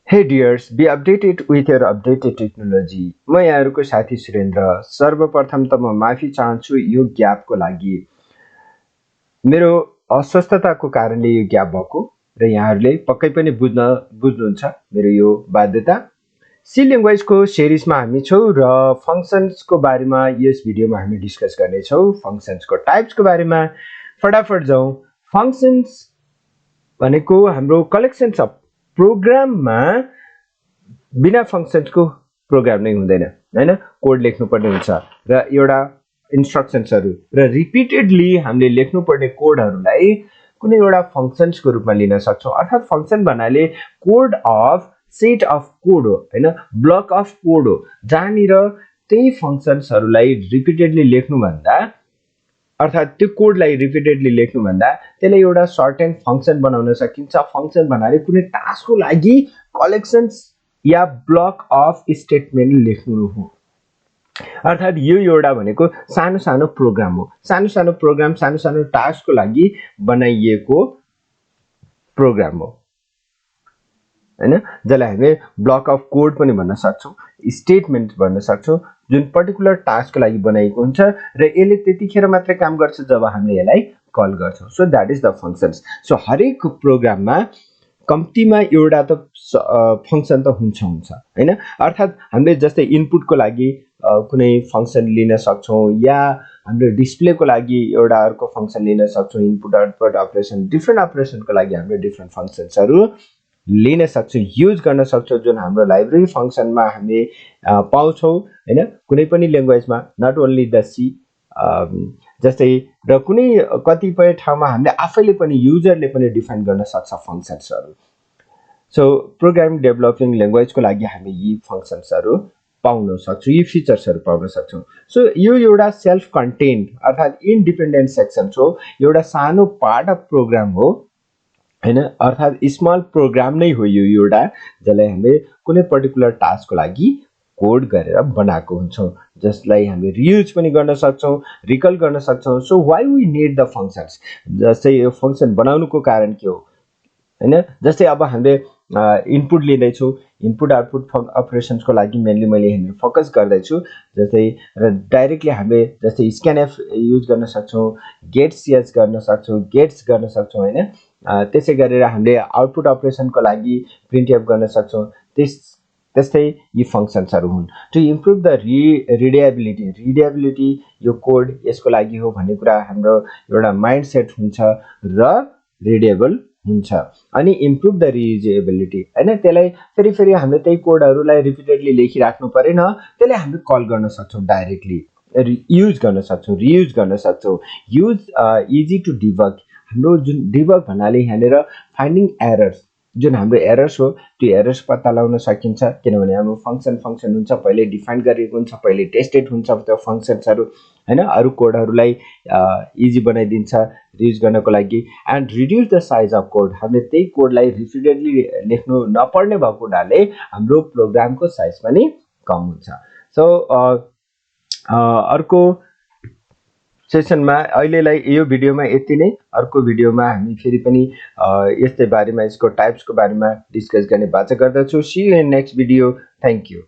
Hey dears, be updated with your updated technology. म यहाँहरुको साथी सुरेन्द्र। सर्वप्रथम त म माफी चाहन्छु यो ग्यापको लागि। मेरो अस्वस्थताको कारणले यो ग्याप भएको र यहाँहरुले पक्कै पनि बुझ्नुहुन्छ मेरो यो बाध्यता। सी ल्याङ्ग्वेजको सिरिजमा हामी छौं र फंक्शन्सको बारेमा यस भिडियोमा हामी डिस्कस गर्ने छौं। फंक्शन्सको टाइप्सको बारेमा फटाफट जाउँ। फंक्शन्स भनेको हाम्रो कलेक्सन्स अफ प्रोग्राममा बिना फंक्शन्सको प्रोग्राम नै हुँदैन हैन। कोड लेख्नुपर्ने हुन्छ र एउटा इन्स्ट्रक्सन्सहरु र रिपिटेडली हामीले लेख्नुपर्ने कोडहरुलाई कुनै एउटा फंक्शन्सको रूपमा लिन सक्छौं। अर्थात फंक्शन भन्नाले code of set of code हो हैन, ब्लक अफ कोड हो जहाँनिर त्यही फंक्शन्सहरुलाई रिपिटेडली लेख्नु भन्दा अर्थात त्यो कोडलाई रिपिटेडली लेख्नु भन्दा त्यसलाई एउटा सर्ट एन्ड फंक्शन बनाउन सकिन्छ। फंक्शन भन्नाले कुनै टास्कको लागि collections yeah block of statement लेख्नु हो। अर्थात यो एउटा भनेको सानो सानो प्रोग्राम हो। सानो सानो प्रोग्राम सानो सानो टास्कको लागि बनाइएको प्रोग्राम हो हैन, जसलाई हामी ब्लक अफ कोड पनि भन्न सक्छौं, स्टेटमेन्ट भन्न सक्छौं, जुन पर्टिकुलर टास्कको लागि बनाइएको हुन्छ र यसले त्यतिखेर मात्र काम गर्छ जब हामीले यसलाई कल गर्छौं। So that is the functions. So हरेक प्रोग्राममा कम्तीमा एउटा त फंक्शन त हुन्छ हैन। अर्थात हामीले जस्तै इनपुटको लागि कुनै फंक्शन लिन सक्छौं या हामीले डिस्प्लेको लागि एउटा अर्को फंक्शन लिन सक्छौं। इनपुट आउटपुट अपरेसन, डिफरेन्ट अपरेसनको लागि हामीले डिफरेन्ट फंक्शन्सहरु लिन सक्छौं, युज गर्न सक्छौं, जुन हाम्रो लाइब्रेरी फंक्शनमा हामी पाउँछौं हैन। कुनै पनि ल्याङ्ग्वेजमा, नट ओन्ली द सी जस्तै र कुनै कतिपय ठाउँमा हामीले आफैले पनि युजरले पनि डिफाइन गर्न सक्छ फंक्शन्सहरु। सो प्रोग्रामिङ डेभलपिङ ल्याङ्ग्वेजको लागि हामी यी फंक्शन्सहरु पाउन सक्छौं, यी फिचर्सहरु पाउन सक्छौं। सो यो एउटा सेल्फ कन्टेन्ड अर्थात इन्डिपेन्डेन्ट सेक्सन हो, एउटा सानो पार्ट अफ प्रोग्राम हो हैन। अर्थात स्मल प्रोग्राम नै हो यो एउटा, जसलाई हामीले कुनै पर्टिकुलर टास्कको लागि कोड गरेर बनाएको हुन्छौं, जसलाई हामी रियुज पनि गर्न सक्छौं, रिकल गर्न सक्छौं। So why we need the functions, जस्तै यो फंक्शन बनाउनुको कारण के हो हैन। जस्तै अब हामीले इनपुट लिँदै छौं, इनपुट आउटपुट अपरेसन्सको लागि मेनली मैले यहाँ फोकस गर्दै छु। जस्तै र डाइरेक्टली हामीले जस्तै स्क्यानएफ युज गर्न सक्छौं, गेट्स युज गर्न सक्छौं, गेट्स गर्न सक्छौं हैन। त्यसै गरेर हामीले आउटपुट अपरेसनको लागि प्रिन्टएफ गर्न सक्छौं। त्यस्तै यी फंक्शन्सहरु हुन्। टु इम्प्रुभ द रिडेबिलिटी यो कोड यसको लागि हो भन्ने कुरा हाम्रो एउटा माइन्डसेट हुन्छ र रिडेबल हुन्छ। अनि इम्प्रुभ द रियुजेबिलिटी हैन, त्यसलाई फेरि हामीले त्यही कोडहरुलाई रिपिटेडली लेखिराख्नु परेन, त्यसलाई हामीले कल गर्न सक्छौं, डाइरेक्टली युज गर्न सक्छौं, रियुज गर्न सक्छौं। युज इजी टु डिबग, हाम्रो जुन डिबग भन्नाले यहाँनिर फाइन्डिङ एरर्स, जुन हाम्रो एरर्स हो त्यो एरर्स पत्ता लगाउन सकिन्छ। किनभने हाम्रो फंक्शन हुन्छ, पहिले डिफाइन गरिएको हुन्छ, पहिले टेस्टेड हुन्छ त्यो फंक्शन्सहरु हैन। अरु कोडहरुलाई इजी बनाइदिन्छ रियुज गर्नको लागि। And reduce the size of code, हामीले त्यही कोडलाई रिपिटेडली लेख्नु नपर्ने भएको हुनाले हाम्रो प्रोग्रामको साइज पनि कम हुन्छ। सो अर्को सेसनमा अहिलेलाई यो भिडियोमा यति नै। अर्को भिडियोमा हामी फेरि पनि यस्तै बारेमा, यसको टाइप्सको बारेमा डिस्कस गर्ने बाचा गर्दछु। See you in next video. Thank you.